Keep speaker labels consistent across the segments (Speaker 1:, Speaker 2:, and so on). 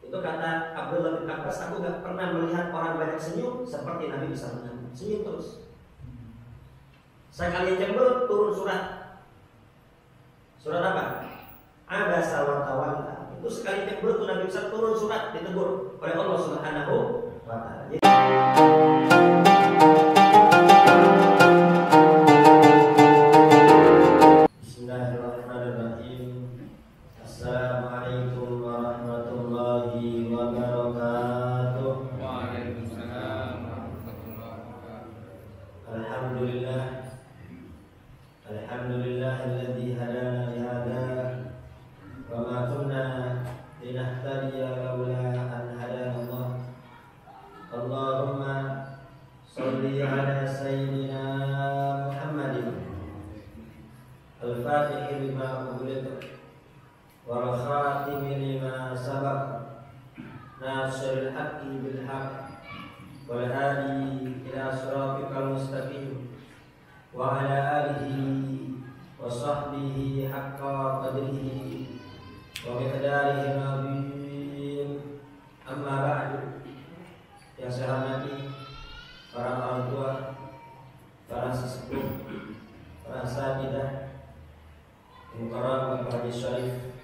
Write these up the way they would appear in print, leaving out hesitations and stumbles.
Speaker 1: Itu kata Abdullah bin Abbas, aku gak pernah melihat orang banyak senyum seperti Nabi bisa menyambut. Senyum terus. Sekali cemberut turun surat. Surat apa? Abasa wa tawalla. Itu sekali cemberut Nabi bisa turun surat, ditegur oleh Allah Subhanahu wa ta'ala. Bismillahirrahmanirrahim. Assalamualaikum warahmatullahi wabarakatuh.
Speaker 2: Waalaikumsalam warahmatullahi wabarakatuh.
Speaker 1: Alhamdulillah. Alhamdulillahilladzi hadana li hada wa ma kunna linahtadiya laula an hadana Allah. Allahumma shalli ala sayyidina Muhammadin al-Fatih lima ughliqa wal khatim lima sabaq nasiril haqqi bil haqq wal hadi ila siratikal mustaqim wa ala alihi wa sahbihi haqqa qadrihi wa miqdarihi azim. Amma ba'du. Yang saya hormati para orang tua, para sesepuh, para sahabat, mukarram Bapak Haji Syarif,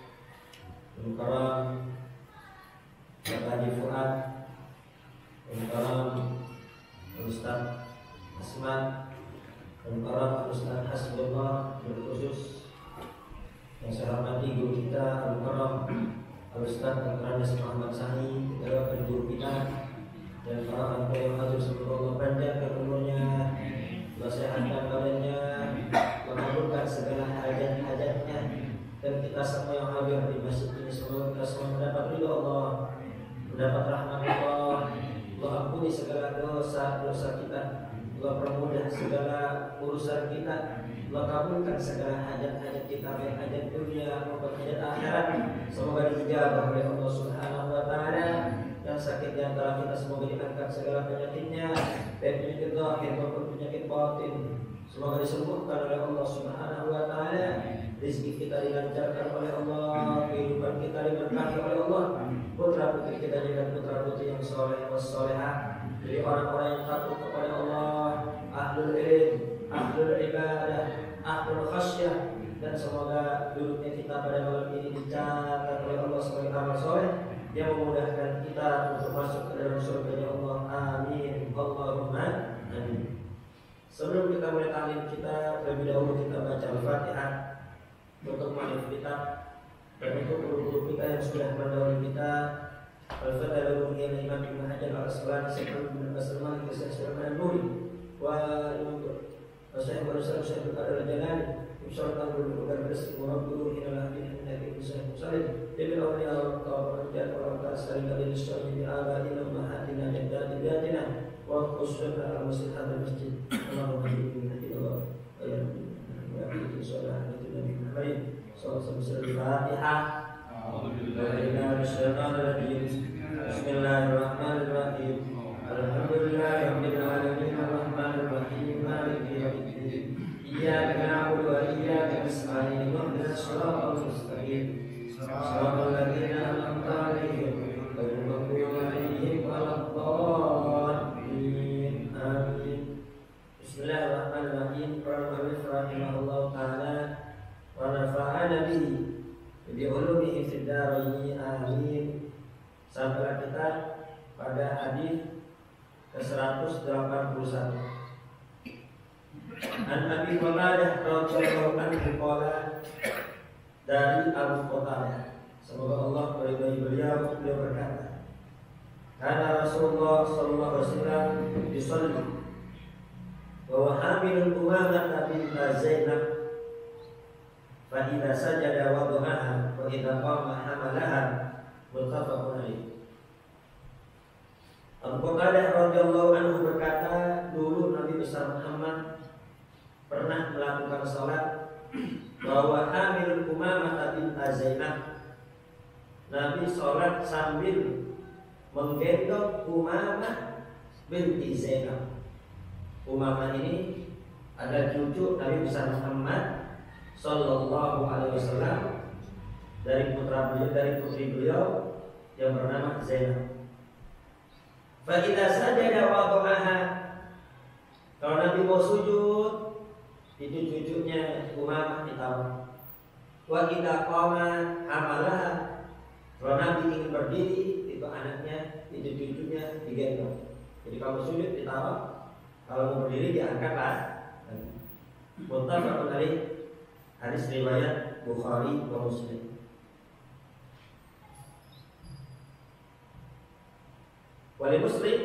Speaker 1: mukarram Bapak Haji Fuad, mukarram Ustaz Asman, mukarram Ustaz Hasbullah, khusus yang saya hormati guru kita mukarram Ustaz Dr. Anas Muhammad Sani, ketua guru kita, dan para orang tua yang hadir, semoga Allah panjangkan umurnya, Allah sehatkan badannya, mengabulkan segala hajat-hajatnya, dan kita semua yang hadir di masjid ini semoga kita semua mendapat ridho Allah, mendapat rahmat Allah. Allah ampuni segala dosa-dosa kita, Allah permudah segala urusan kita, Allah kabulkan segala hajat-hajat kita, baik hajat dunia maupun hajat akhirat. Semoga dijabah oleh Allah Subhanahu wa ta'ala. Yang sakit di antara kita semoga diangkat segala penyakitnya, baik penyakit zahir maupun penyakit batin. Semoga disembuhkan oleh Allah Subhanahu wa ta'ala. Rezeki kita dilancarkan oleh Allah, kehidupan kita diberkahi oleh Allah, putra putri kita dengan putra putri yang soleh wassolehah, dari orang-orang yang takut kepada Allah, ahlul ilm, ahlul ibadah, ahlul khasyah. Dan semoga duduknya kita pada malam ini dicatat oleh Allah sebagai amal soleh yang memudahkan kita untuk masuk ke dalam surga-Nya Allah. Amin. Allahumma amin. Sebelum kita mulai taklim kita, terlebih dahulu kita baca Al-Fatihah untuk ma'rif kita dan untuk guru-guru kita yang sudah mendahului kita. Al-Fatihah dahulu yang Imam Ibn Hajar Al-Asqalani, Syekh Ibn Basrman, Syekh Sulaiman Nuri, wa Syekh Barusan, Syekh Al-Jalani, Ibsyar Tanggul, Bukan Bersih, Murabdul, Hinalah Bin Nabi Musa Musalim, Ibn Awliya Allah, Ta'ala, Orang Ta'asari, Kali Nisya, Ibn Abadina, Mahatina, Jadda, Dibatina, wa khususnya al-Masjid Al-Masjid. Allahumma hidupin hati Allah, wa yarabbin sholah, Nabi Muhammad, sallallahu alaihi Fatihah. Bismillahirrahmanirrahim. Alhamdulillahirabbil alamin, arrahmanir rahim, maliki yaumiddin. Iyyaka na'budu wa iyyaka nasta'in, ihdinas siratal mustaqim, siratal ladzina an'amta 'alaihim, ghairil maghdubi 'alaihim waladdallin. Amin. Bismillahirrahmanirrahim. Qala rahimahullahu ta'ala wa nafa'ana bihi bi ulumihi fid dharain. Amin. Sampailah kita pada hadis ke-181. An Abi Qatadah radhiyallahu anhu qala, dari Abu Qatadah, semoga Allah meridai beliau berkata, karena Rasulullah sallallahu alaihi wasallam yusalli wa huwa hamilul Umamah bint Zainab, fa idza sajada wada'aha wa idza qama hamalaha, muttafaqun alaih. Abu Qatadah radhiyallahu anhu berkata, dulu Nabi besar Muhammad pernah melakukan salat bahwa hamil Umamah bint Zainab. Nabi salat sambil menggendong Umamah binti Zainab. Umamah ini adalah cucu Nabi besar Muhammad sallallahu alaihi wasallam, dari putra beliau, dari putri beliau yang bernama Zainab. Fa idza sajada wada'aha, kalau Nabi mau sujud itu cucunya Umamah ditaruh. Wa idza qama hamalaha, kalau Nabi ingin berdiri itu anaknya, itu cucunya digendong. Jadi kalau sujud ditaruh, kalau mau berdiri diangkatlah. Muttafaqun alaih, hadis riwayat Bukhari wa Muslim. Wali Muslim,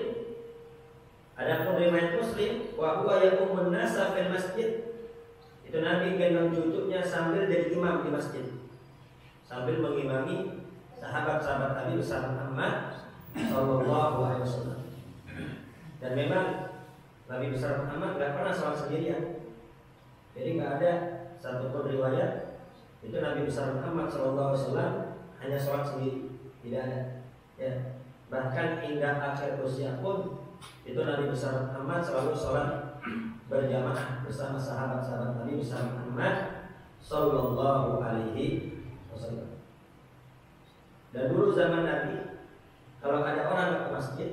Speaker 1: adapun riwayat Muslim, wa huwa yaqumun nasa fil masjid, itu Nabi gendong cucunya sambil jadi imam di masjid, sambil mengimami sahabat-sahabat Nabi bersama Muhammad sallallahu alaihi wasallam. Dan memang Nabi besar Muhammad tidak pernah sholat sendirian. Jadi nggak ada satu pun riwayat itu Nabi besar Muhammad sallallahu alaihi wasallam hanya sholat sendiri, tidak ada. Ya. Bahkan hingga akhir usia pun itu Nabi besar Muhammad selalu sholat berjamaah bersama sahabat-sahabat Nabi bersama Muhammad sallallahu alaihi wasallam. Dan dulu zaman Nabi, kalau ada orang ke masjid,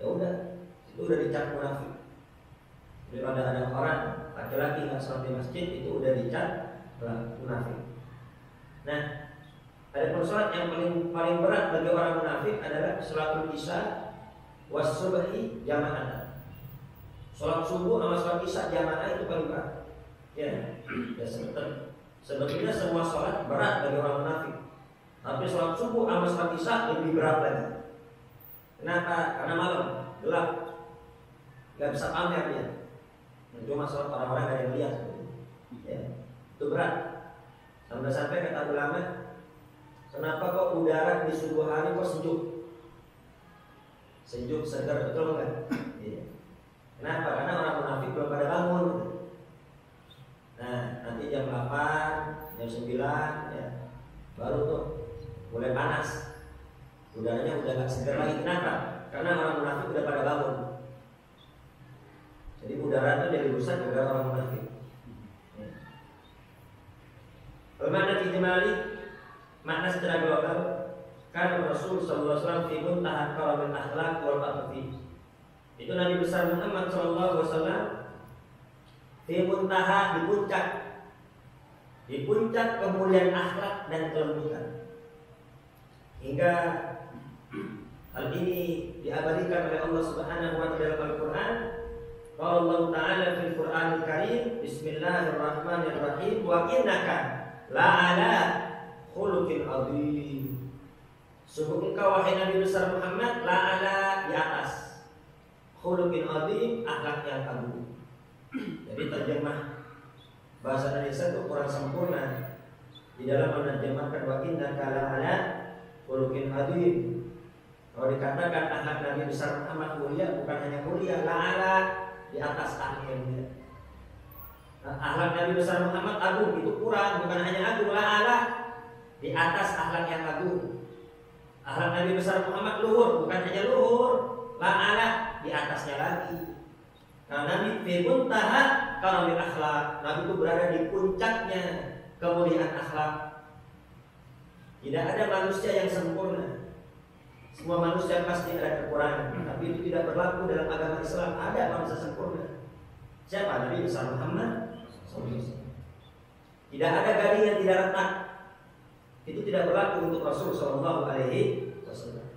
Speaker 1: ya udah, itu udah dicap munafik. Daripada ada orang laki-laki nggak sholat di masjid, itu udah dicap munafik. Nah, ada sholat yang paling berat bagi orang munafik adalah sholatul isya was subhi jamaah. Sholat subuh sama sholat isya jamaah itu paling berat. Ya, sebetulnya semua sholat berat bagi orang munafik. Tapi sholat subuh sama sholat isya lebih berat lagi. Kenapa? Karena malam gelap, nggak bisa pamer dia. Cuma sholat orang-orang nggak ada yang lihat. Ya, itu berat. Sampai-sampai kata ulama, kenapa kok udara di subuh hari kok sejuk? Sejuk, segar, betul nggak? Iya. Kenapa? Karena orang munafik belum pada bangun. Nah, nanti jam 8, jam 9 ya, baru tuh mulai panas. Udaranya udah nggak segar lagi. Kenapa? Karena orang munafik udah pada bangun. Jadi udara itu jadi rusak gara-gara orang munafik. Bermakna ijmali, makna secara global, kan Rasul sallallahu alaihi wasallam fi muntaha karamil akhlaq wal afifi. Itu Nabi besar Muhammad sallallahu alaihi wasallam fi muntaha, di puncak kemuliaan akhlak dan kelembutan. Hingga hal ini diabadikan oleh Allah Subhanahu wa taala dalam Al-Qur'an. Qala Allah Ta'ala fil Qur'anil Karim, Bismillahirrahmanirrahim, wa innaka la'ala khuluqin azim. Sungguh engkau wahai Nabi besar Muhammad la'ala, di atas, khuluqin azim, akhlak yang agung. Jadi terjemah bahasa Indonesia itu kurang sempurna di dalam menerjemahkan wa innaka la'ala khuluqin azim. Kalau dikatakan akhlak Nabi besar Muhammad mulia, bukan hanya mulia, la'ala, di atas akhlak yang mulia. Akhlak Nabi besar Muhammad agung, itu kurang, bukan hanya agung, la'ala, di atas akhlak yang agung. Akhlak Nabi besar Muhammad luhur, bukan hanya luhur, la'ala, di atasnya lagi. Karena Nabi fi muntaha karamil akhlak, Nabi itu berada di puncaknya kemuliaan akhlak. Tidak ada manusia yang sempurna. Semua manusia pasti ada kekurangan, tapi itu tidak berlaku dalam agama Islam. Ada manusia sempurna. Siapa? Nabi besar Muhammad. Tidak ada gading yang tidak retak. Itu tidak berlaku untuk Rasul Shallallahu Alaihi Wasallam.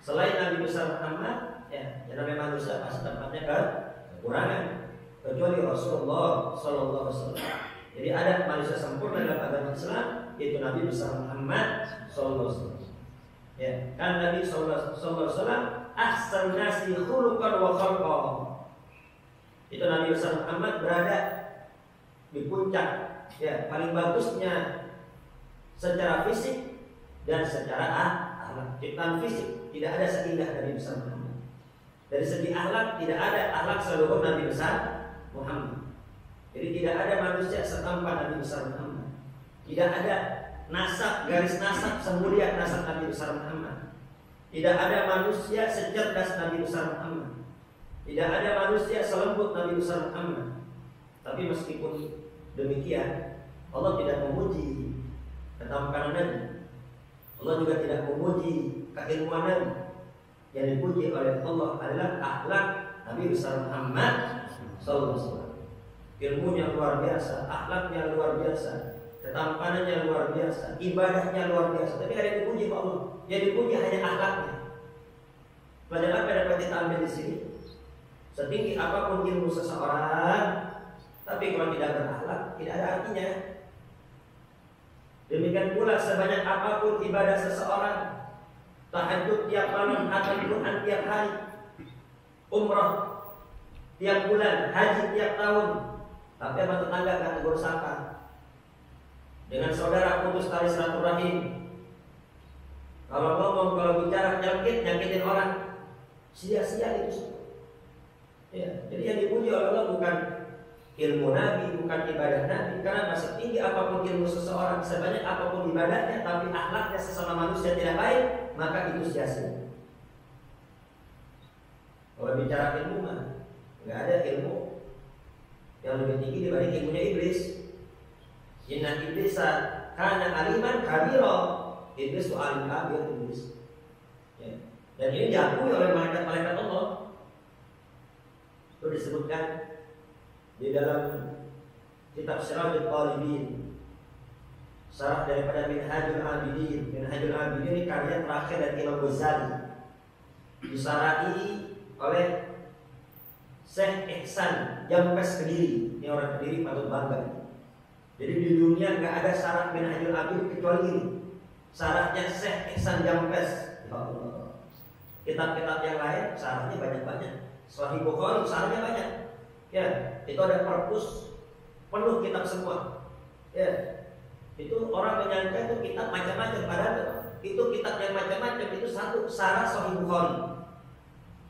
Speaker 1: Selain Nabi besar Muhammad, ya, yang namanya manusia pasti tempatnya kekurangan. Kecuali Rasulullah Shallallahu Alaihi Wasallam. Jadi ada manusia sempurna dalam agama Islam, yaitu Nabi besar Muhammad Shallallahu Alaihi Wasallam. Ya, kan Nabi sallallahu alaihi wasallam ahsan nasi khuluqan wa khalqan. Itu Nabi besar Muhammad berada di puncak, ya, paling bagusnya secara fisik dan secara akhlak. Ciptaan fisik tidak ada seindah Nabi besar Muhammad. Dari segi akhlak tidak ada akhlak seluruh Nabi besar Muhammad. Jadi tidak ada manusia setampan Nabi besar Muhammad. Tidak ada nasab, garis nasab semulia nasab Nabi besar Muhammad. Tidak ada manusia secerdas Nabi besar Muhammad. Tidak ada manusia selembut Nabi besar Muhammad. Tapi meskipun demikian, Allah tidak memuji ketampanan Nabi. Allah juga tidak memuji keilmuan. Yang dipuji oleh Allah adalah akhlak Nabi besar Muhammad sallallahu alaihi wasallam. Ilmunya luar biasa, akhlaknya luar biasa, ketampanannya luar biasa, ibadahnya luar biasa. Tapi ada yang dipuji Allah. Yang dipuji hanya akhlaknya. Pelajaran apa yang dapat kita ambil di sini? Setinggi apapun ilmu seseorang, tapi kalau tidak berakhlak, tidak ada artinya. Demikian pula sebanyak apapun ibadah seseorang, tahajud tiap malam, hatam Quran tiap hari, umrah tiap bulan, haji tiap tahun, tapi sama tetangga gak tegur sapa, dengan saudara putus tali silaturahim, kalau ngomong, kalau bicara nyakitin orang, sia-sia itu semua. Ya, jadi yang dipuji oleh Allah bukan ilmu Nabi, bukan ibadah Nabi. Karena masih tinggi apapun ilmu seseorang, sebanyak apapun ibadahnya, tapi akhlaknya sesama manusia tidak baik, maka itu sia-sia. Kalau bicara ilmu mah nggak ada ilmu yang lebih tinggi dibanding ilmunya iblis. Inna iblisa kana aliman kabira. Iblis itu alim kabir, iblis. Ya. Dan ini diakui oleh malaikat-malaikat Allah. Itu disebutkan di dalam kitab Sirajul Talibin, syarah daripada Minhajul Abidin. Minhajul Abidin ini karya terakhir dari Imam Ghazali, disarahi oleh Syekh Ihsan Jampes Kediri. Ini orang Kediri patut bangga. Jadi di dunia nggak ada syarah Minhajul Abidin kecuali ini. Syarahnya Syekh Ihsan Jampes. Ya Allah. Kitab-kitab yang lain syarahnya banyak-banyak. Sahih Bukhari syarahnya banyak. Ya, itu ada perpus penuh kitab semua. Ya, itu orang menyangka itu kitab macam-macam, padahal itu kitab yang macam-macam itu satu syarah Sahih Bukhari.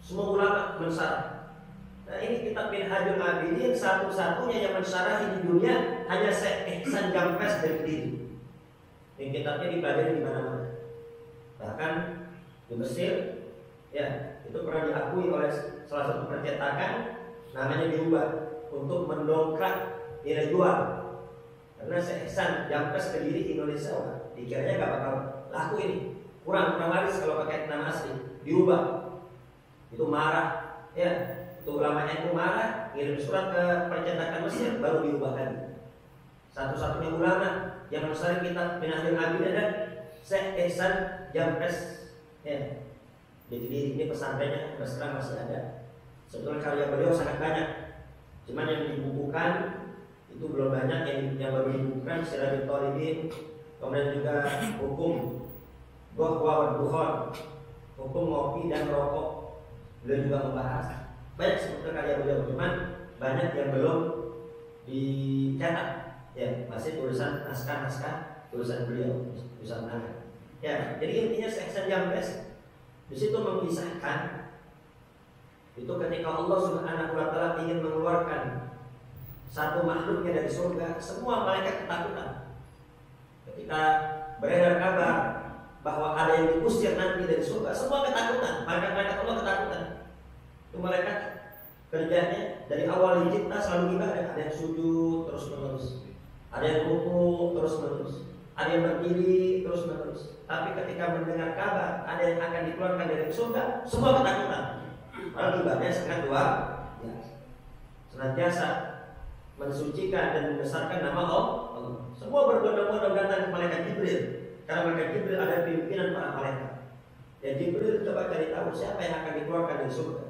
Speaker 1: Semua ulama mensyarah. Nah, ini kitab Minhajul Abidin satu-satunya yang mensyarahi di dunia hanya Syekh Ihsan Jampes dari Kediri. Ini kitabnya dipelajari di mana-mana. Bahkan di Mesir, ya, itu pernah diakui oleh salah satu percetakan, namanya diubah untuk mendongkrak nilai jual. Karena Syekh Ihsan Jampes Kediri Indonesia, dikiranya gak bakal laku ini, kurang laris kalau pakai nama asli. Diubah, itu marah, ya, itu ulama NU marah, ngirim surat ke percetakan Mesir, baru diubahkan. Satu-satunya ulama yang mensyarah kitab Minhajul Abidin ada Syekh Ihsan Jampes, ya. Di Kediri ini pesantrennya sekarang masih ada. Sebetulnya karya beliau sangat banyak, cuman yang dibukukan itu belum banyak. Yang baru dibukukan Sirajul Talibin, kemudian juga hukum Qahwa wa Dukhon, hukum ngopi dan rokok. Beliau juga membahas banyak sebetulnya karya beliau, cuman banyak yang belum dicetak. Ya, masih tulisan naskah-naskah tulisan beliau, tulisan tangan. Ya, jadi intinya Syekh Ihsan Jampes di situ mengisahkan itu ketika Allah Subhanahu wa taala ingin mengeluarkan satu makhluknya dari surga, semua malaikat ketakutan. Ketika beredar kabar bahwa ada yang diusir nanti dari surga, semua ketakutan. Malaikat Allah ketakutan. Itu malaikat kerjanya dari awal dicipta selalu ibadah. Ada yang sujud terus menerus, ada yang ruku terus menerus, ada yang berdiri terus menerus. Tapi ketika mendengar kabar ada yang akan dikeluarkan dari surga, semua ketakutan. Padahal ibadahnya sangat luar biasa. Senantiasa mensucikan dan membesarkan nama Allah. Semua berbondong-bondong datang ke malaikat Jibril, karena malaikat Jibril ada pimpinan para malaikat. Dan Jibril coba cari tahu siapa yang akan dikeluarkan dari surga.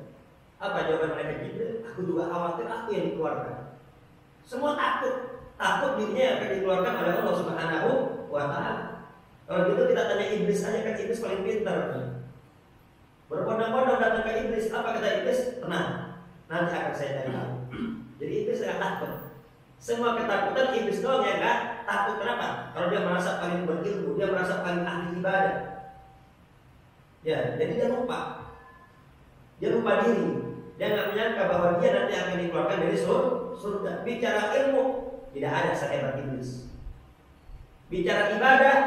Speaker 1: Apa jawaban malaikat Jibril? Aku juga khawatir aku yang dikeluarkan. Semua takut dirinya yang akan dikeluarkan oleh Allah Subhanahu wa taala. Kalau gitu kita tanya iblis aja, kan iblis paling pintar. Berbondong-bondong datang ke iblis, apa kata iblis? Tenang, nanti akan saya cari tahu. Jadi iblis nggak takut. Semua ketakutan iblis doang yang nggak takut. Kenapa? Kalau dia merasa paling berilmu, dia merasa paling ahli ibadah. Ya, jadi dia lupa diri. Dia nggak menyangka bahwa dia nanti akan dikeluarkan dari surga. Bicara ilmu tidak ada sehebat iblis. Bicara ibadah,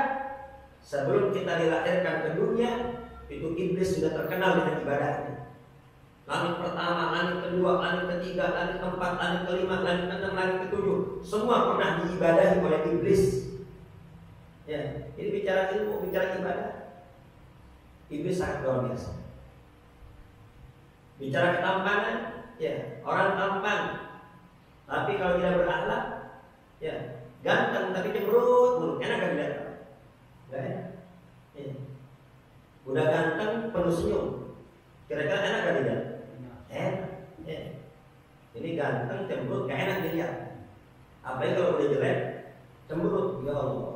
Speaker 1: sebelum kita dilahirkan ke dunia, itu iblis sudah terkenal dengan ibadahnya. Langit pertama, langit kedua, langit ketiga, langit keempat, langit kelima, langit keenam, langit ketujuh, semua pernah diibadahi oleh iblis. Ya, ini bicara ilmu, bicara ibadah. Iblis sangat luar biasa. Bicara ketampangan, ya, orang tampan, tapi kalau tidak berakhlak, ya, ganteng tapi cemberut, enak kan tidak? Enggak enak. Ya. Udah ganteng penuh senyum, kira-kira enak kan tidak? Enak. Ya. Ini ganteng cemberut, gak enak dilihat. Apalagi kalau udah jelek, cemberut, ya Allah.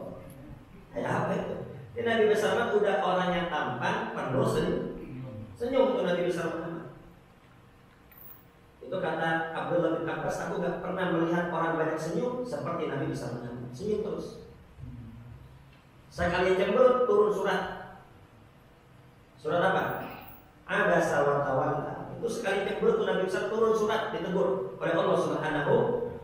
Speaker 1: Kayak apa itu? Ini Nabi besar Muhammad udah orang yang tampan, penuh senyum itu Nabi besar Muhammad. Itu kata Abdullah bin Abbas, aku gak pernah melihat orang banyak senyum seperti Nabi besar Muhammad. Senyum terus. Sekali cemberut turun surat. Surat apa? Abasa wa tawalla. Itu sekali cemberut Nabi besar turun surat, ditegur oleh Allah Subhanahu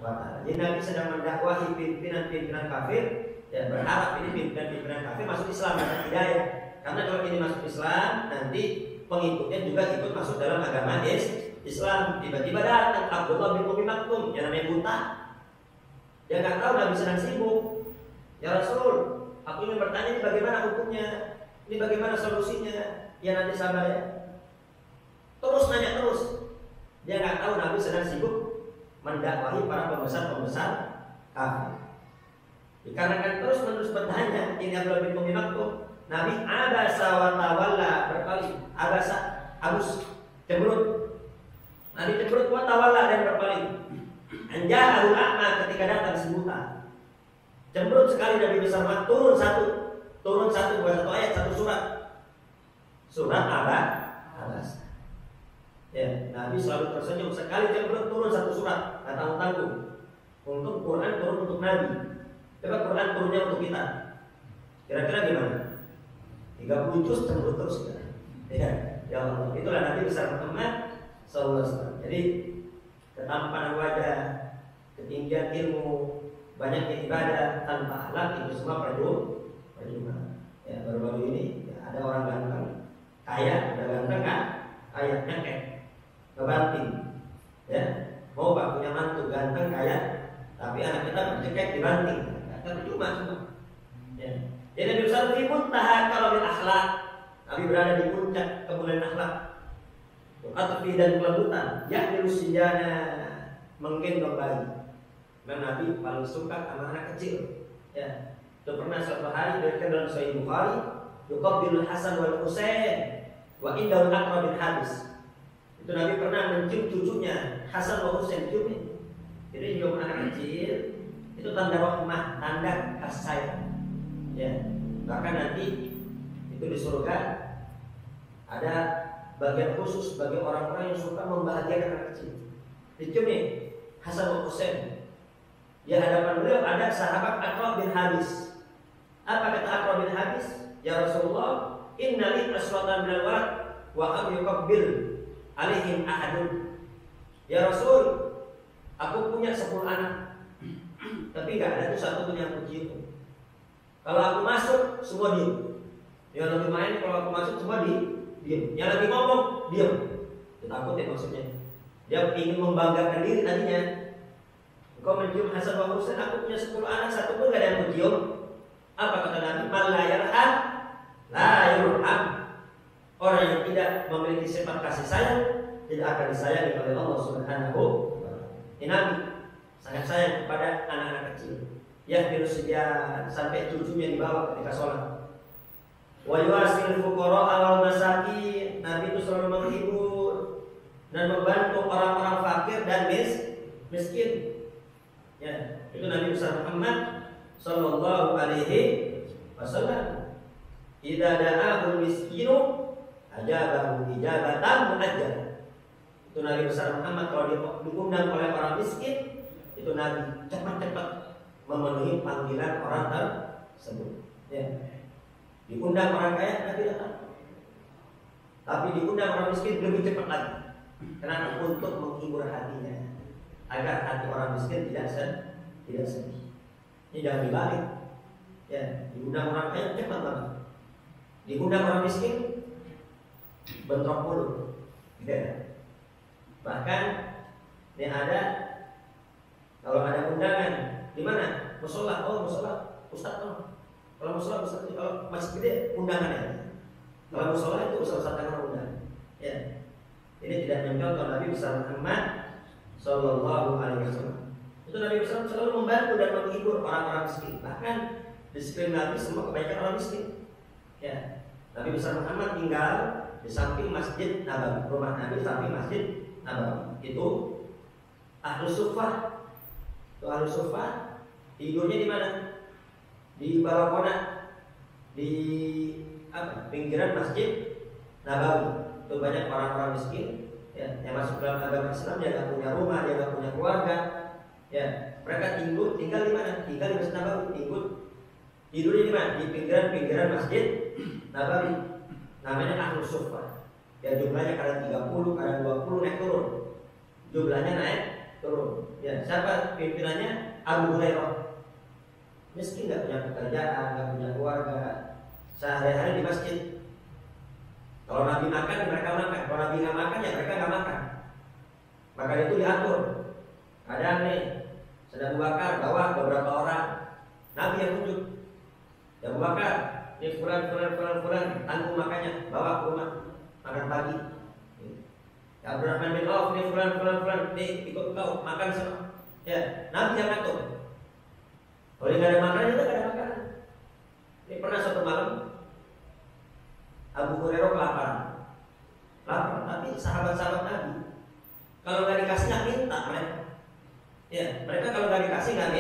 Speaker 1: wa taala. Jadi Nabi sedang mendakwahi pimpinan-pimpinan kafir. Ya, berharap ini pimpinan kafir masuk Islam dan hidayah. Karena kalau ini masuk Islam, nanti pengikutnya juga ikut masuk dalam agama Islam. Tiba-tiba datang Abdullah bin Umi Maktum, yang namanya buta. Dia nggak tahu Nabi sedang sibuk. Ya Rasul, aku ingin bertanya ini bagaimana hukumnya, ini bagaimana solusinya. Ya nanti sabar ya. Terus nanya terus. Dia nggak tahu Nabi sedang sibuk mendakwahi para pembesar kafir. Dikarenakan terus-menerus bertanya, ini Abdullah bin Umi Maktum, Nabi abasa wa tawalla berpaling, abasa, abus, cemberut. Nabi cemberut wa tawalla dan berpaling. Anja'ahul a'ma ketika datang si buta. Cemberut sekali Nabi besar Muhammad turun satu bukan satu ayat, satu surat. Surat abasa. Ya, Nabi selalu tersenyum sekali cemberut turun satu surat, tak tanggung-tanggung. Untuk Quran turun untuk Nabi. Coba Quran turunnya untuk kita. Kira-kira gimana? 30 juz cemberut terus ya. Ya Allah, itulah Nabi besar Muhammad sallallahu alaihi wasallam. Jadi ketampanan wajah, ketinggian ilmu, banyaknya ibadah tanpa akhlak itu semua percuma. Ya, baru-baru ini ya, ada orang ganteng, kaya, udah ganteng kan? Kaya nyekek, kebanting. Ya, mau Pak punya mantu ganteng kaya, tapi anak kita mencekek dibanting. Percuma semua. Ya. Jadi Nabi besar di muntaha kalamil akhlak. Nabi berada di puncak kemuliaan akhlak. Atfi dan kelembutan. Yahdilu sijana menggendong bayi. Memang Nabi paling suka sama anak kecil. Ya. Itu pernah suatu hari diriwayatkan dalam Sahih Bukhari, yuqabbilul Hasan wal Husain wa indahul Aqra bin Habis. Itu Nabi pernah mencium cucunya Hasan wa Husain ciumnya. Jadi cium anak kecil itu tanda rahmah, tanda kasih sayang. Ya, bahkan nanti itu di surga ada bagian khusus bagi orang-orang yang suka membahagiakan anak kecil. Dicium nih Hasan bin Husain. Di hadapan beliau ada sahabat Aqra bin Habis. Apa kata Aqra bin Habis? Ya Rasulullah, innali aswatan minal walad wa am yuqabbil alaihim ahadun. Ya Rasul, aku punya 10 anak. Tapi gak ada tuh satu pun yang aku cium. Kalau aku masuk, semua diem. Yang lagi main, kalau aku masuk, semua diem. Yang lagi ngomong, diem. Ditakutin maksudnya. Dia ingin membanggakan diri tadinya. Engkau mencium Hasan wa Husain, aku punya 10 anak, satu pun gak ada yang aku cium. Apa kata Nabi? Man la yarham, la yurham. Orang yang tidak memiliki sifat kasih sayang tidak akan disayangi oleh Allah Subhanahu wa taala. Ini Nabi sangat sayang kepada anak-anak kecil. Yahdilu sibyan sampai cucunya dibawa ketika sholat. Wa yuwasil fuqara wal masakin. Nabi itu selalu menghibur dan membantu orang-orang fakir dan miskin. Ya, itu Nabi besar Muhammad sallallahu alaihi wasallam. Idza da'ahu miskinu ajabahu ijabatan muajjal. Itu Nabi besar Muhammad kalau diundang oleh orang miskin, itu Nabi cepat-cepat memenuhi panggilan orang tersebut. Ya. Diundang orang kaya, Nabi datang. Tapi diundang orang miskin lebih cepat lagi. Kenapa? Untuk menghibur hatinya, agar hati orang miskin tidak sedih. Ini jangan dibalik. Ya, diundang orang kaya cepat banget. Diundang orang miskin bentrok mulut. Ya. Bahkan ini ada, kalau ada undangan di mana? Musola, musola, Ustaz Kalau musola besar, kalau masjid gede undangan ya. Kalau musola itu usaha tangan undang. Ya. Ini tidak mencontoh Nabi besar Muhammad Sallallahu Alaihi Wasallam. Itu Nabi besar selalu membantu dan menghibur orang-orang miskin. Bahkan di sekeliling Nabi semua kebanyakan orang miskin. Ya. Nabi besar Muhammad tinggal di samping Masjid Nabawi. Rumah Nabi di samping Masjid Nabawi. Itu Ahlus Suffah. Itu Ahlus Suffah tidurnya di mana? Di balkona, di pinggiran Masjid Nabawi. Itu banyak orang-orang miskin ya, yang masuk dalam agama Islam, dia nggak punya rumah, dia nggak punya keluarga ya, mereka tinggal di mana? Tinggal di Masjid Nabawi. Tidurnya di mana? Di pinggiran Masjid Nabawi. Namanya Ahlus Suffah ya. Jumlahnya kadang 30, kadang 20, naik turun. Jumlahnya naik turun ya. Siapa pimpinannya? Abu Hurairah. Miskin, nggak punya pekerjaan, nggak punya keluarga, sehari-hari di masjid. Kalau Nabi makan, mereka makan. Kalau Nabi nggak makan, ya mereka nggak makan. Maka itu diatur. Kadang nih, sedang Abu Bakar bawa beberapa orang, Nabi yang tunjuk. Ya Abu Bakar, ini fulan, tanggung makannya, bawa ke rumah makan pagi. Ya Abdurrahman bin Auf, ini fulan, ini ikut kau makan semua. Ya Nabi yang ngatur. Kalau nggak ada makanan, itu nggak ada makanan. Ini pernah suatu malam Abu Hurairah lapar, tapi sahabat-sahabat Nabi kalau nggak dikasih nggak minta mereka. Ya, mereka kalau nggak dikasih nggak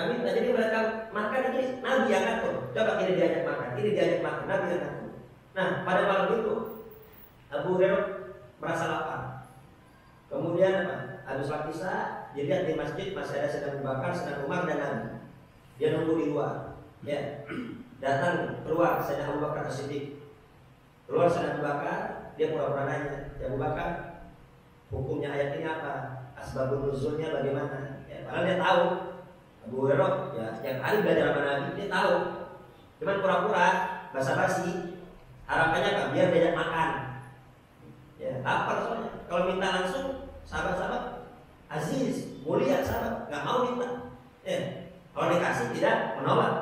Speaker 1: minta. Jadi mereka makan itu Nabi yang ngatur. Coba ini diajak makan, Nabi yang ngatur. Nah, pada malam itu Abu Hurairah merasa lapar. Kemudian apa? Habis sholat Isya, dilihat di masjid masih ada sedang Abu Bakar, sedang Umar dan Nabi. Dia nunggu di luar. Ya, datang keluar sedang Abu Bakar As-Siddiq. Keluar sedang Abu Bakar, dia pura-pura nanya, ya Abu Bakar, hukumnya ayat ini apa? Asbabun nuzulnya bagaimana? Ya, padahal dia tahu. Abu Hurairah ya setiap hari belajar sama Nabi, dia tahu. Cuman pura-pura, basa-basi. Harapannya apa? Biar diajak makan. Ya, lapar soalnya. Kalau minta langsung, sahabat-sahabat aziz, mulia sahabat, nggak mau minta. Ya, kalau dikasih tidak menolak.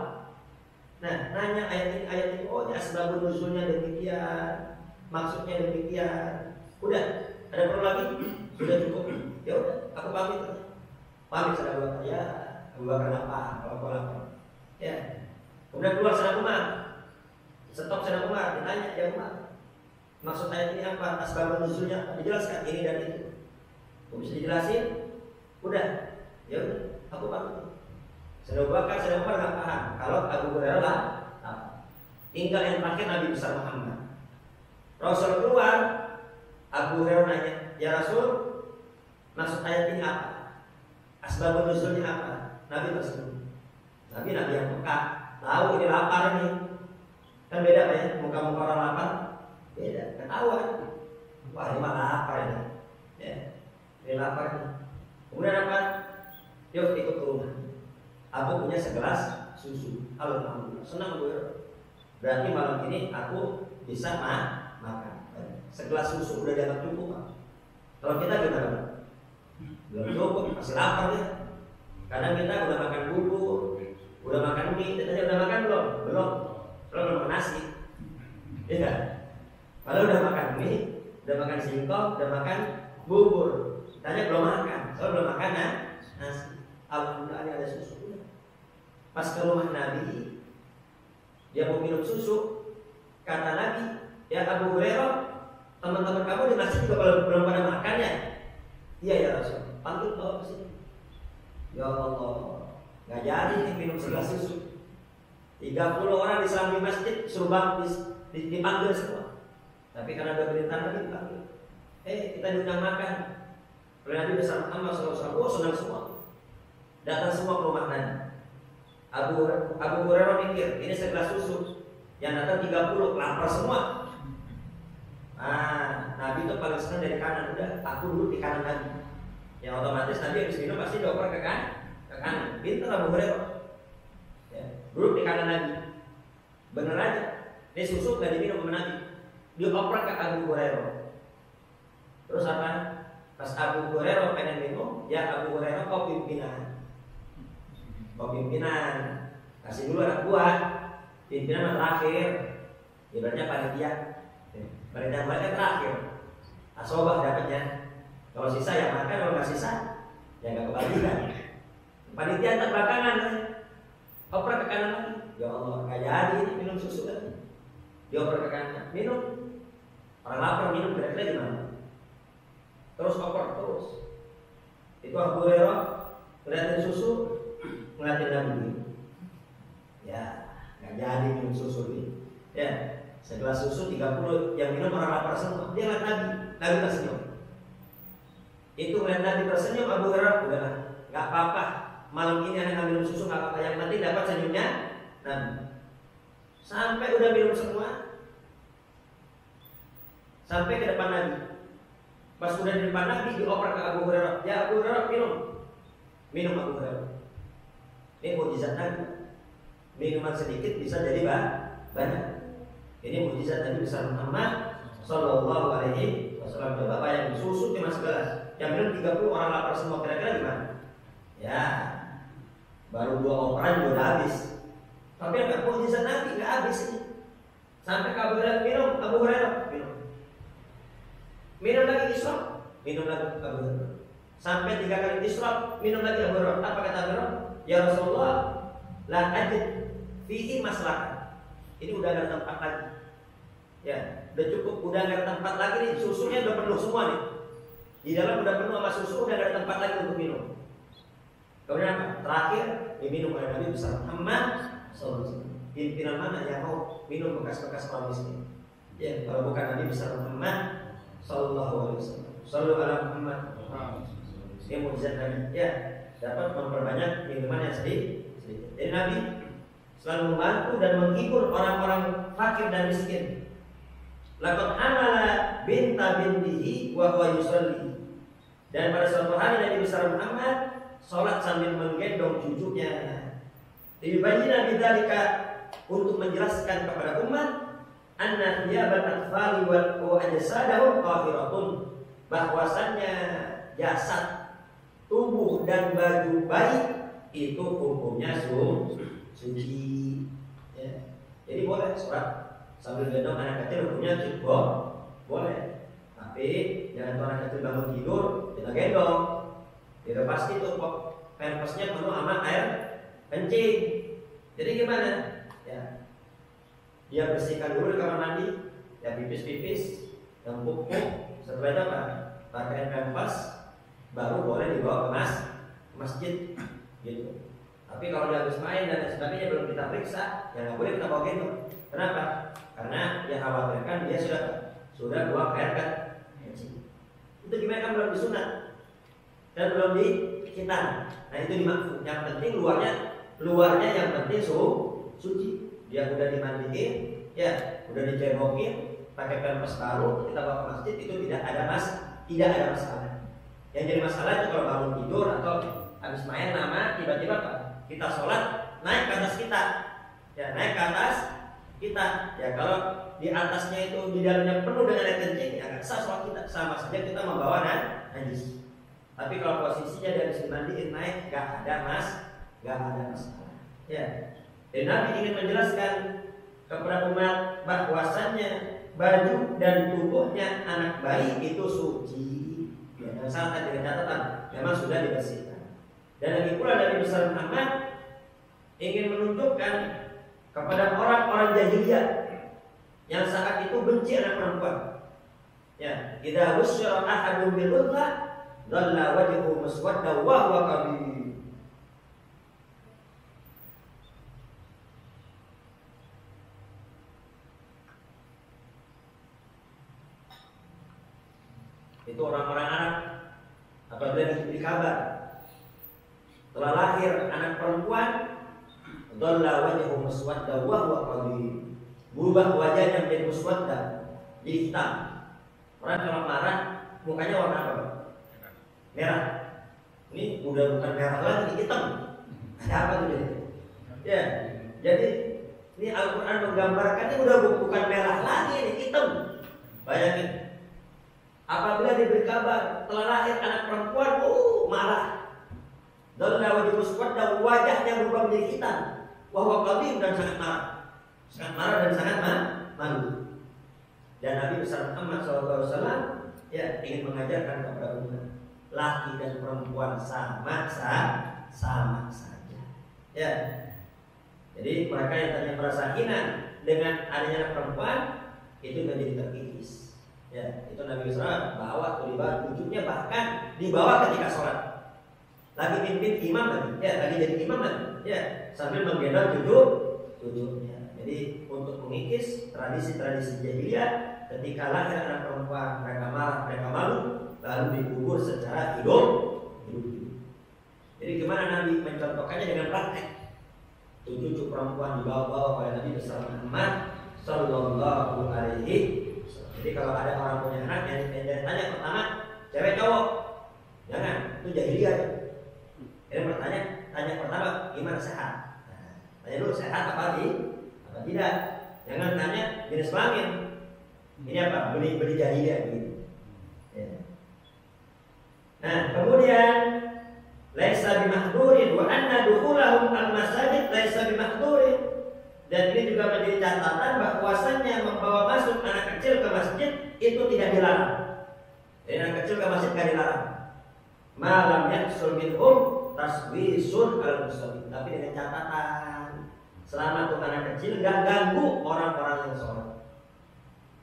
Speaker 1: Nah, nanya ayat ini, oh ya asbabun nuzulnya demikian, maksudnya demikian. Udah, ada perlu lagi? Sudah cukup. Ya udah, aku pamit. Pamit sama Abu Bakar. Ya, Abu Bakar lapar, kalau kau lapar. Ya. Kemudian keluar sedang Umar. Stop sedang Umar, ditanya ya Umar. Maksud ayat ini apa? Asbabun nuzulnya dijelaskan ini dan itu. Kau bisa dijelasin? Udah. Ya udah, aku pamit. Sedang Bakar, sedang Umar nggak paham. Kalau Abu Hurairah lah, tinggal yang terakhir Nabi besar Muhammad. Rasul keluar, Abu Hurairah nanya, ya Rasul, maksud ayat ini apa? Asbabun nuzulnya apa? Nabi tersenyum. Nabi yang peka, tahu ini lapar ini. Kan beda ya, muka-muka orang lapar beda. Ketahuan. Wah ini mah lapar ini. Ya, ini lapar ini. Kemudian apa? Yuk ikut ke rumah. Aku punya segelas susu. Alhamdulillah, senang gue. Berarti malam ini aku bisa makan. Segelas susu udah dianggap cukup. Kalau kita gimana? Belum cukup, masih lapar ya. Kadang kita udah makan bubur, udah makan mie, tadi udah makan belum? Belum. Belum makan nasi. Iya. Kalau udah makan mie, udah makan singkong, udah makan bubur. Tanya belum makan. Kalau belum makan nasi. Alhamdulillah ada susu. Pas ke rumah Nabi, dia mau minum susu. Kata Nabi, ya Abu Hurairah, teman-teman kamu di masjid juga belum pada makan ya? Iya ya Rasul. Panggil bawa ke sini. Ya Allah, nggak jadi nih minum segelas susu. 30 orang di samping masjid suruh dipanggil semua. Tapi karena ada perintah Nabi dipanggil. Kita diundang makan. Oleh Nabi besar Muhammad SAW, senang semua. Datang semua ke rumah Nabi. Abu Hurairah mikir, ini segelas susu. Yang datang 30, lapar semua. Nabi itu paling senang dari kanan. Udah, aku duduk di kanan Nabi. Yang otomatis Nabi habis minum pasti dioper ke kanan. Pintar Abu Hurairah. Ya, duduk di kanan Nabi. Bener aja. Ini susu gak diminum sama Nabi. Dioper ke Abu Hurairah. Terus apa? Pas Abu Hurairah pengen minum, ya Abu Hurairah kau pimpinan. Kasih dulu anak buah. Pimpinan terakhir, ibaratnya panitia. Panitia mulai terakhir. Asobah dapatnya. Kalau sisa ya makan, kalau nggak sisa ya nggak kebagian. Panitia tak belakangan, oper ke kanan lagi. Ya Allah, nggak jadi ini minum susu lagi. Dioper ke kanan, minum. Orang lapar minum kira-kira gimana? Terus oper terus. Itu Abu Hurairah ngeliatin susu, ngeliatin Nabi. Ya, nggak jadi minum susu ini. Ya, segelas susu 30 yang minum orang lapar semua. Dia lihat Nabi tersenyum. Itu ngeliat Nabi tersenyum, Abu Hurairah udahlah, nggak apa-apa. Malam ini anak minum susu nggak apa-apa. Yang penting dapat senyumnya Nabi. Sampai udah minum semua, sampai ke depan Nabi. Pas udah di depan Nabi dioper ke Abu Hurairah. Ya Abu Hurairah minum Abu Hurairah. Ini mukjizat Nabi. Minuman sedikit bisa jadi banyak. Ini mukjizat Nabi besar Muhammad Sallallahu Alaihi Wasallam. Coba bayangin susu cuma segelas, yang minum 30 orang lapar semua, kira-kira gimana? Ya, baru 2 operan juga udah habis. Tapi yang mukjizat Nabi nggak habis ini. Sampai ke Abu Hurairah minum. Minum lagi isyraf, minum lagi Abu Hurairah. Sampai 3 kali isyraf, minum lagi Abu Hurairah. Apa kata Abu Hurairah? Ya Rasulullah, la ajid fihi maslahat. Ini udah ada tempat lagi. Ya, udah cukup, udah ada tempat lagi nih. Susunya udah penuh semua nih. Di dalam udah penuh sama susu, udah ada tempat lagi untuk minum. Kemudian apa? Terakhir diminum oleh Nabi besar Muhammad SAW. Pimpinan mana yang mau minum bekas-bekas orang miskin? Ya, kalau bukan Nabi besar Muhammad Sallallahu Alaihi Wasallam. Sallallahu Alaihi Muhammad. Ini mukjizat Nabi. Ya, dapat memperbanyak minuman yang sedikit. Jadi Nabi selalu membantu dan menghibur orang-orang fakir dan miskin. Laqad amala binta bintihi wa huwa yusalli. Dan pada suatu hari Nabi besar Muhammad sholat sambil menggendong cucunya. Dibayyana bidzalika, untuk menjelaskan kepada umat anna thiyabal atfali wa ajsadahum tahiratun, bahwasannya jasad, tubuh dan baju bayi itu hukumnya suci. Ya. Jadi boleh sholat sambil gendong anak kecil, hukumnya cukup boleh. Tapi jangan tuh anak kecil bangun tidur kita gendong. Tidak pasti tuh kok pampasnya penuh sama air kencing. Jadi gimana? Ya, dia bersihkan dulu di kamar mandi, ya pipis-pipis, yang pupuk. Setelah itu apa? Pakai pampas, baru boleh dibawa ke masjid, gitu. Tapi kalau dia habis main dan sebagainya belum kita periksa, ya nggak boleh kita bawa gendong. Kenapa? Karena dia khawatirkan dia sudah buang air kencing. Itu gimana kan belum disunat dan belum dikitan. Nah itu dimaksud. Yang penting luarnya yang penting suci. Dia udah dimandiin, ya udah dicengokin, pakai pampas baru, kita bawa ke masjid, itu tidak ada masalah. Yang jadi masalah itu kalau bangun tidur atau habis main lama, tiba-tiba kita sholat naik ke atas kita, ya naik ke atas kita, ya kalau di atasnya itu di dalamnya penuh dengan air kencing, ya nggak sah sholat kita, sama saja kita membawa najis. Tapi kalau posisinya dia habis dimandiin naik, nggak ada masalah. Ya. Dan Nabi ingin menjelaskan kepada umat bahwasannya baju dan tubuhnya anak bayi itu suci. Ya, dan saat tadi catatan memang sudah dibersihkan. Dan lagi pula Nabi besar Muhammad ingin menunjukkan kepada orang-orang jahiliyah yang saat itu benci anak perempuan. Ya, idza busyira ahadun bil untha dhalla wajhuhu muswaddan wa huwa kadhib. Itu orang-orang Arab apabila diberi kabar telah lahir anak perempuan, dhalla wajhuhu muswaddan wa huwa kadhib, berubah wajahnya menjadi muswaddan, jadi hitam. Orang kalau marah mukanya warna apa? Merah. Ini udah bukan merah lagi, hitam. Ada apa tuh dia? Ya, jadi ini Al-Quran menggambarkan ini udah bukan merah lagi, ini hitam. Bayangin. Apabila diberi kabar telah lahir anak perempuan, marah. Dhalla wajhuhu muswaddan, wajahnya berubah menjadi hitam. Wa huwa kadhib, dan sangat marah. sangat marah dan sangat malu. Dan Nabi besar Muhammad SAW ya ingin mengajarkan kepada umat, laki dan perempuan sama saja. Ya. Jadi mereka yang tadinya merasa hina dengan adanya perempuan itu menjadi terkikis. Ya, itu Nabi SAW bawa tulibat wujudnya bahkan dibawa ketika sholat. Lagi pimpin imam lagi, ya lagi jadi imam lagi, ya sambil menggendong cucunya. Jadi untuk mengikis tradisi-tradisi jahiliyah, ketika lahir anak perempuan mereka marah, mereka malu, lalu dikubur secara hidup. Jadi gimana Nabi mencontohkannya dengan praktek? Cucu perempuan dibawa oleh Nabi besar Muhammad Sallallahu Alaihi Wasallam. Jadi kalau ada orang punya anak yang tanya pertama cewek cowok, jangan, itu jahiliyah. Jadi tanya pertama gimana sehat? Nah, tanya dulu sehat apa tidak? Jangan tanya jenis kelamin. Ini apa? Beli jahiliyah gitu. Ya. Nah kemudian laisa bimahdurin wa anna dukhulahum al-masajid laisa bimahdurin. Dan ini juga menjadi catatan bahwasannya membawa masuk anak kecil ke masjid itu tidak dilarang. Jadi anak kecil ke masjid tidak dilarang. Malam yahsul minhum taswisun al-musallin. Tapi dengan catatan selama tuh anak kecil nggak ganggu orang-orang yang sholat.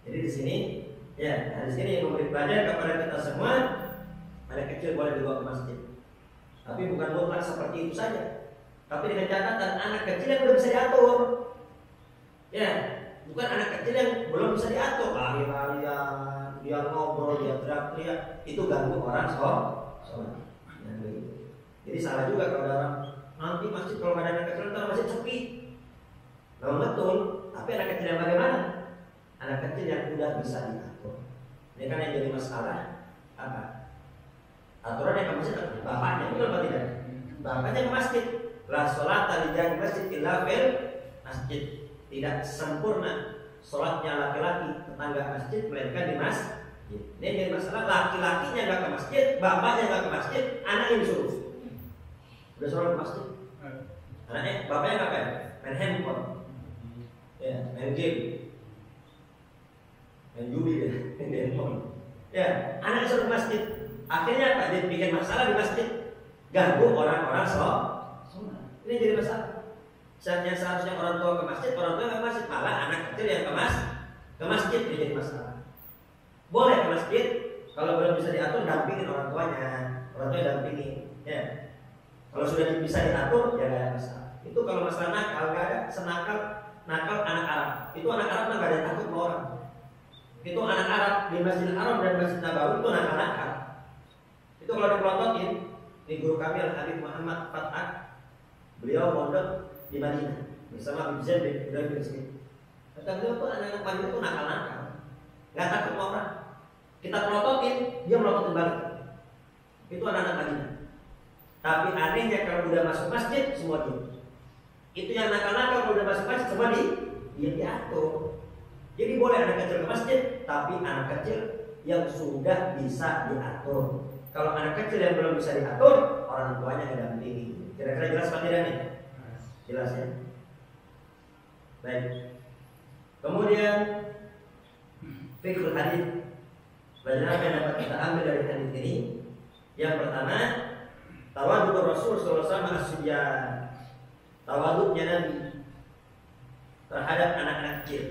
Speaker 1: Jadi di sini ya, di sini memberi pelajaran kepada kita semua, anak kecil boleh dibawa ke masjid. Tapi bukan mutlak seperti itu saja. Tapi dengan catatan anak kecil yang belum bisa diatur. Ya, bukan anak kecil yang belum bisa diatur. Lari-larian, dia ngobrol, dia teriak-teriak, itu ganggu orang sholat. Nah, begitu. Jadi salah juga kalau ada orang nanti masjid kalau ada anak kecil ntar masjid sepi. Memang betul. Tapi anak kecil yang bagaimana? Anak kecil yang sudah bisa diatur. Ini kan yang jadi masalah apa? Aturan yang ke masjid, bapaknya betul apa tidak? Bapaknya ke masjid. La sholata li jari masjid illa fil masjid. Tidak sempurna sholatnya laki-laki tetangga masjid melainkan di masjid. Ini jadi masalah, laki-lakinya nggak ke masjid, bapaknya nggak ke masjid, anaknya disuruh. Udah sholat ke masjid. Anaknya, bapaknya ngapain? Main handphone, ya, main game, main judi deh, main handphone. Ya, anaknya suruh ke masjid. Akhirnya apa? Dia bikin masalah di masjid, ganggu orang-orang sholat. Ini jadi masalah. Seharusnya orang tua ke masjid, orang tua nggak ke masjid, malah anak kecil yang ke masjid ini jadi masalah. Boleh ke masjid, kalau belum bisa diatur, dampingin orang tuanya dampingin. Ya. Kalau sudah bisa diatur, ya nggak ada masalah. Itu kalau masalah nakal, nggak ada nakal anak Arab. Itu anak Arab nggak ada yang takut sama orang. Itu anak Arab di Masjidil Haram dan Masjid Nabawi itu nakal. Itu kalau dipelototin, di guru kami Al-Habib Muhammad Fat'ah, beliau mondok di Madinah bersama Habib Zain bin Ibrahim bin Smith. Kata beliau tuh anak-anak Madinah tuh nakal-nakal, nggak takut sama orang. Kita pelototin, dia melototin balik. Itu anak-anak Madinah. Tapi anehnya kalau udah masuk masjid semua dia. Itu yang nakal-nakal kalau udah masuk masjid semua dia diatur. Jadi boleh anak kecil ke masjid, tapi anak kecil yang sudah bisa diatur. Kalau anak kecil yang belum bisa diatur, orang tuanya mendampingi. Kira-kira jelas apa tidak nih? Jelas ya. Baik. Kemudian fiqhul hadis. Pelajaran apa yang dapat kita ambil dari hadis ini? Yang pertama, tawadhu Rasul sallallahu alaihi wasallam as-subyan. Tawadhunya Nabi terhadap anak-anak kecil.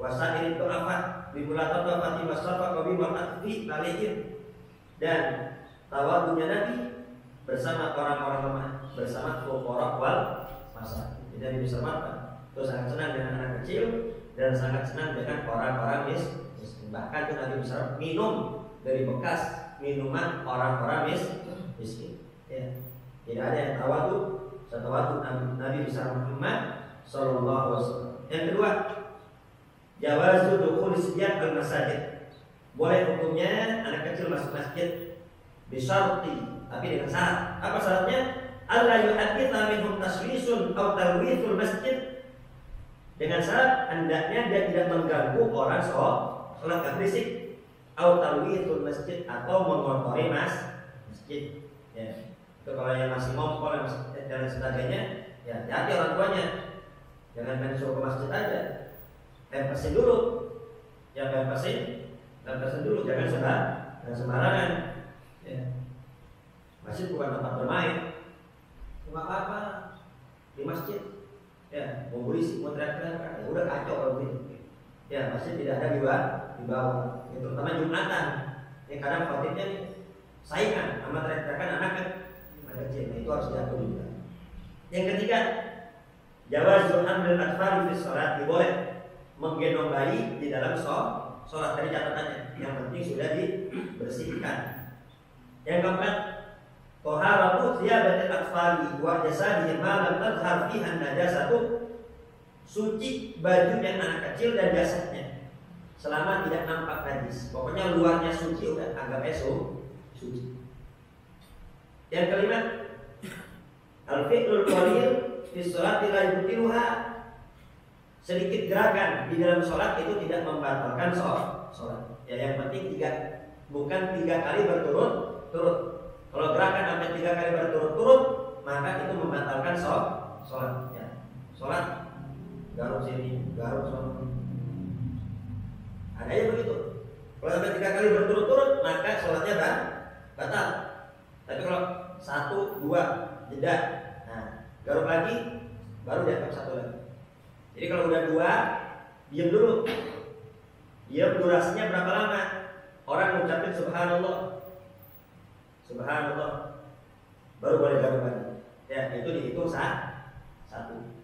Speaker 1: Wasail du'afa bi mulatata Fatimah safa wa bi ma'atfi alaihim. Dan tawadhunya Nabi bersama orang-orang lemah, bersama fuqara wal masakin. Jadi Nabi bersama itu sangat senang dengan anak kecil dan sangat senang dengan orang-orang miskin. Bahkan itu Nabi bersama minum dari bekas minuman orang-orang miskin. Ya. Tidak ada yang tawadhu setawadhu Nabi bersama Muhammad sallallahu alaihi wasallam. Yang kedua, jawazu dukhul sibyan al masajid. Boleh hukumnya anak kecil masuk masjid bisyarti, tapi dengan syarat. Apa syaratnya? Allah yuhadditha minhum taswisun atau talwithul masjid. Dengan syarat hendaknya dia tidak mengganggu orang sholat gak berisik, atau talwithul masjid atau mengotori masjid. Ya. Itu kalau yang masih ngompol dan sebagainya, ya hati orang tuanya. Jangan main suruh ke masjid aja, lempasin dulu. Yang lempasin dulu, jangan sembarangan. Ya. Masjid bukan tempat bermain. Nggak apa-apa di masjid. Ya, mau berisi, mau teriak-teriak, ya udah kacau kalau begitu. Ya, masjid tidak ada di bawah. Ya, terutama Jumatan. Ya, kadang khotibnya nih saingan sama teriak-teriakan anak kecil. Nah, itu harus diatur juga. Yang ketiga, jawazul hamlil atfal fi shalat, boleh menggendong bayi di dalam sholat. Tadi catatannya, yang penting sudah dibersihkan. Yang keempat, taharatu thiyabatil atfali wa jasadihi ma lam tadhhar fiha najasatu, suci bajunya anak kecil dan jasadnya selama tidak nampak najis. Pokoknya luarnya suci, udah anggapnya suci. Yang kelima, al-fi'lul qalil fi sholati la yubtiluha, sedikit gerakan di dalam sholat itu tidak membatalkan sholat. Ya, yang penting bukan 3 kali berturut-turut. Kalau gerakan sampai 3 kali berturut-turut, maka itu membatalkan sholat. Ya. Sholat garuk sini, garuk sana. Ada yang begitu. Kalau sampai 3 kali berturut-turut, maka sholatnya batal. Tapi kalau 1, 2 jeda, nah garuk lagi, baru dianggap 1 lagi. Jadi kalau udah 2, diam dulu. Diam durasinya berapa lama? Orang mengucapkan subhanallah, baru boleh garuk lagi. Ya, itu dihitung 1.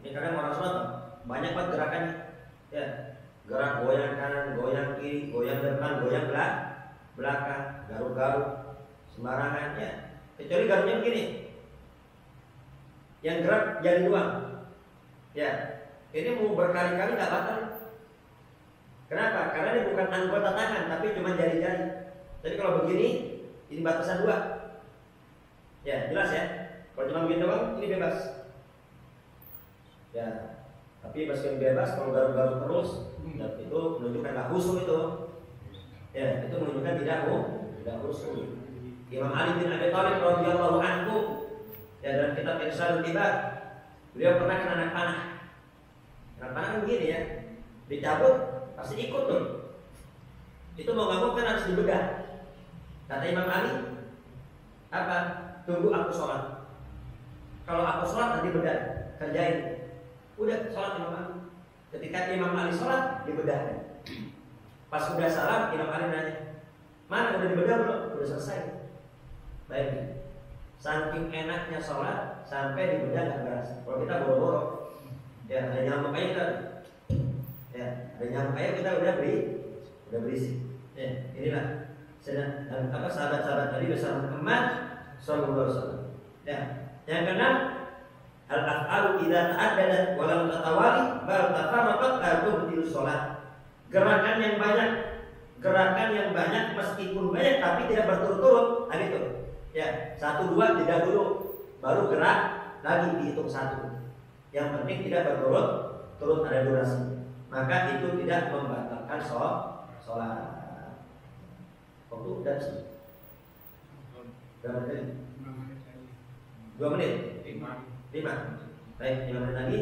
Speaker 1: Ini kadang orang sholat banyak banget gerakannya. Ya, gerak goyang kanan, goyang kiri, goyang depan, goyang belakang, garuk-garuk sembarangan ya. Kecuali garuknya begini, yang gerak jari doang. Ya, ini mau berkali-kali nggak batal. Kenapa? Karena ini bukan anggota tangan, tapi cuma jari-jari. Jadi kalau begini, ini batasan 2. Ya, jelas ya. Kalau cuma begini doang, ini bebas. Ya, tapi meskipun bebas, kalau garuk-garuk terus, itu menunjukkan nggak khusyuk itu. Ya, itu menunjukkan tidak khusyuk. Imam Ali bin Abi Thalib radhiyallahu anhu, ya, dalam kitab Irsyadul Ibad, beliau pernah kena anak panah. Anak panah kan begini ya, dicabut pasti ikut tuh. Itu mau nggak mau kan harus dibedah. Kata Imam Ali, apa? Tunggu aku sholat. Kalau aku sholat nanti bedah, kerjain. Udah sholat Imam Ali. Ketika Imam Ali sholat, dibedah. Pas udah salam, Imam Ali nanya, mana udah dibedah belum? Udah selesai. Baik. Saking enaknya sholat sampai dibedah nggak beres. Kalau kita boro-boro, ya ada nyamuk aja kita, ya ada nyamuk aja kita udah berisik. Ya, inilah dan sahabat-sahabat tadi bersama Muhammad sallallahu alaihi wasallam. Ya, yang keenam, al-af'alu idza ta'addadat wa lam tatawali bal tafarraqat la tubtilu shalat. Gerakan yang banyak meskipun banyak tapi tidak berturut-turut. Nah gitu. Ya, 1, 2 jeda dulu, baru gerak lagi dihitung 1. Yang penting tidak berturut-turut, ada durasi. Maka itu tidak membatalkan sholat. Waktu udah sih. Berapa menit? 2 menit? 5. Baik, 5 menit lagi.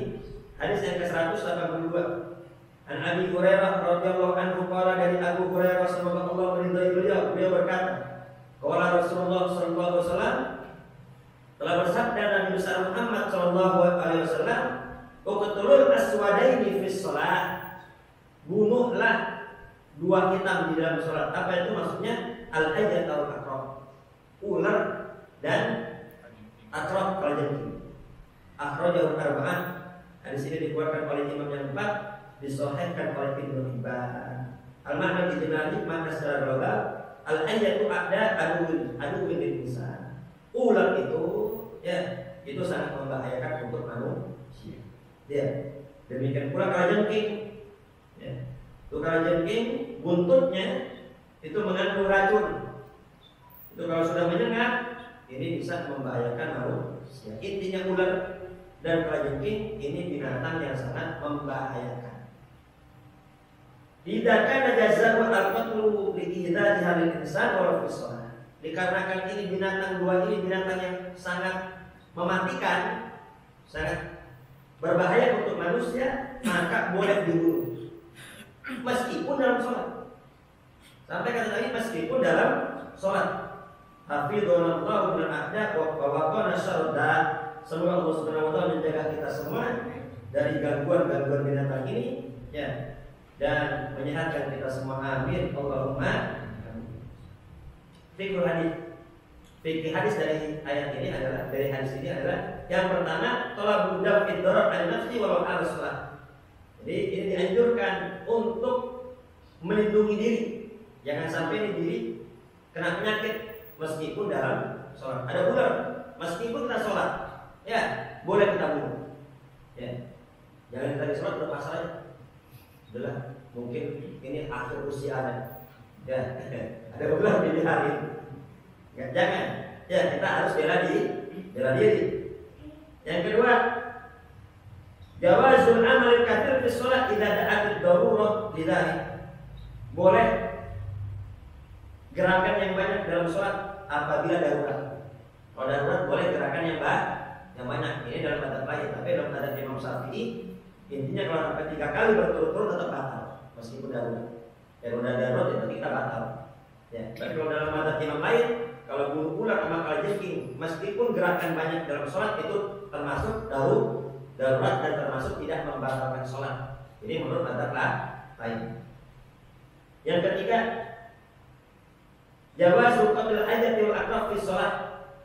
Speaker 1: Hadis yang ke-182. An Abi Hurairah radhiyallahu anhu qala, dari Abu Hurairah semoga Allah meridhai beliau berkata, qala Rasulullah sallallahu alaihi wasallam, telah bersabda Nabi besar Muhammad sallallahu alaihi wasallam, uqtulul aswadaini fi shalah, bunuhlah 2 hitam di dalam sholat. Apa itu maksudnya? Al-hayyat al-aqrab, ular dan aqrab kalajengking. Akhrajahu al-arba'ah. Hadis ini dikeluarkan oleh Imam yang 4, disahihkan oleh Ibnu Hibban. Al-makna ijmali, makna secara global, al-hayyatu adu lil insan. Ular itu, ya, itu sangat membahayakan untuk manusia. Ya, demikian pula kalajengking. Ya. Itu kalajengking, buntutnya itu mengandung racun. Itu kalau sudah menyengat, ini bisa membahayakan manusia. Intinya ular dan kalajengking ini binatang yang sangat membahayakan. Tidak kana jazaa'u al-qatlu li'idha halil insan wa fi shalah. Dikarenakan ini binatang 2 ini binatang yang sangat mematikan, sangat berbahaya untuk manusia, maka boleh dibunuh meskipun dalam sholat. Sampai kata tadi meskipun dalam sholat. Hafizunallahu min al-a'da wa waqana syarda. Semoga Allah Subhanahu wa taala menjaga kita semua dari gangguan-gangguan binatang ini, ya, dan menyehatkan kita semua. Amin. Allahumma. Fikih hadis dari ayat ini adalah, dari hadis ini adalah yang pertama, talabud daf'id darar an-nafsi walau al-salat. Jadi ini dianjurkan untuk melindungi diri, jangan sampai diri kena penyakit meskipun dalam sholat. Ada ular, meskipun kita sholat, ya boleh kita bunuh. Ya, jangan kita di sholat udah pasrah aja. Itulah mungkin ini akhir usianya. Ya, ada ular di hari. Ya, jangan. Ya, kita harus bela diri. Yang kedua, jawazul amal katsir fi shalat idza da'at ad-darurah lidzalik. Boleh gerakan yang banyak dalam sholat apabila darurat. Kalau darurat boleh gerakan yang banyak. Ini dalam madhab lain, tapi dalam madhab Imam Syafi'i intinya kalau sampai 3 kali berturut-turut tetap batal meskipun darurat. Ya kalau darurat itu kita batal. Ya, tapi kalau dalam madhab Imam lain, kalau bunuh ular sama kalajengking meskipun gerakan banyak dalam sholat itu termasuk darurat dan termasuk tidak membatalkan sholat. Ini menurut madhab lain. Yang ketiga, jawazu qatl ajati wal aqrab fi shalah,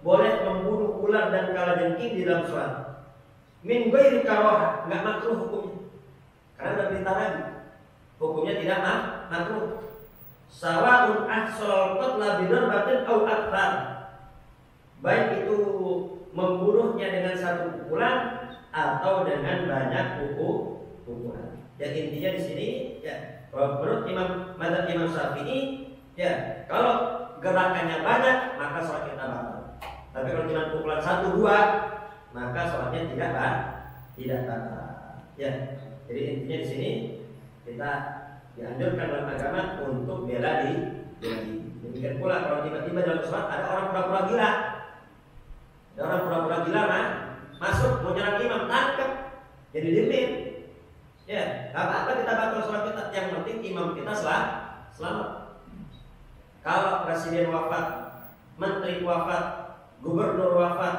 Speaker 1: boleh membunuh ular dan kalajengking di dalam sholat. Min ghairi karahah, enggak makruh hukumnya. Karena sudah perintah lagi. Hukumnya tidak makruh. Sawa'un ahsal qatla bi darbatin aw akthar. Baik itu membunuhnya dengan satu pukulan atau dengan banyak pukulan. Jadi intinya di sini, ya, menurut mazhab Imam Syafi'i, ya, kalau gerakannya banyak maka sholat kita batal. Tapi kalau cuma pukulan 1-2 maka sholatnya tidak batal. Ya, jadi intinya di sini kita dianjurkan dalam agama untuk bela diri. Demikian pula kalau tiba-tiba dalam sholat ada orang pura-pura gila, masuk mau nyerang imam, tangkap, jadi diemin. Ya, nggak apa-apa kita batal sholat kita. Yang penting imam kita selamat. Kalau presiden wafat, menteri wafat, gubernur wafat,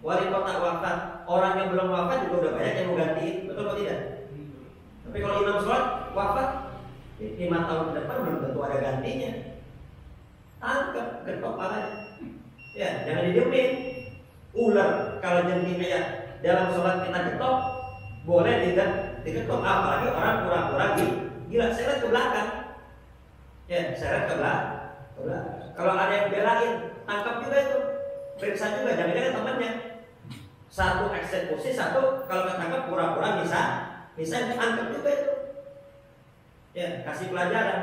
Speaker 1: wali kota wafat, orang yang belum wafat juga udah banyak yang mau gantiin, betul atau tidak? Tapi kalau imam sholat wafat 5 tahun ke depan belum tentu ada gantinya. Tangkap, getok palanya. Ya, jangan didiemin. Ular kalau jengking ya dalam sholat kita getok, boleh digetok. Apalagi orang pura-pura gila, seret ke belakang. Ya, seret ke belakang. Kalau ada yang belain, tangkap juga itu, periksa juga. Jangan-jangan temannya. Satu eksekusi, satu kalau ketangkap pura-pura bisa ditangkap juga itu. Ya, kasih pelajaran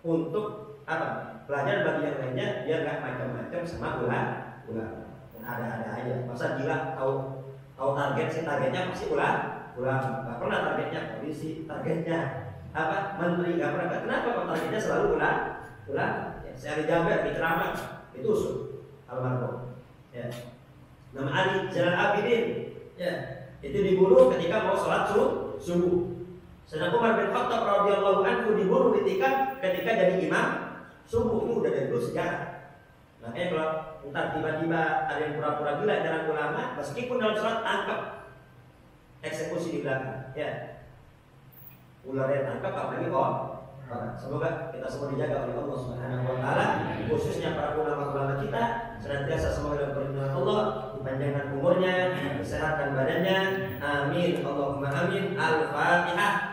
Speaker 1: untuk apa? Pelajaran bagi yang lainnya biar nggak macam-macam sama ular. Ada-ada aja. Masa gila tahu target, si targetnya pasti ular. Nggak pernah targetnya polisi, targetnya apa? Menteri, nggak pernah. Kenapa kok targetnya selalu ular? Ya, saya dijaga di ceramah itu almarhum. Ya. Nama Ali Jalan Abidin. Ya, itu dibunuh ketika mau sholat subuh. Sedangkan Umar bin Khattab radhiyallahu anhu dibunuh ketika jadi imam subuh. Itu udah dari dulu sejarah. Makanya kalau entar tiba-tiba ada yang pura-pura gila dengan ulama, meskipun dalam sholat tangkap, eksekusi di belakang. Ya, ularnya tangkap apalagi semoga kita semua dijaga oleh Allah Subhanahu wa taala, khususnya para ulama-ulama kita senantiasa semoga dalam perlindungan Allah, dipanjangkan umurnya, disehatkan badannya. Amin. Allahumma amin. Al-Fatihah.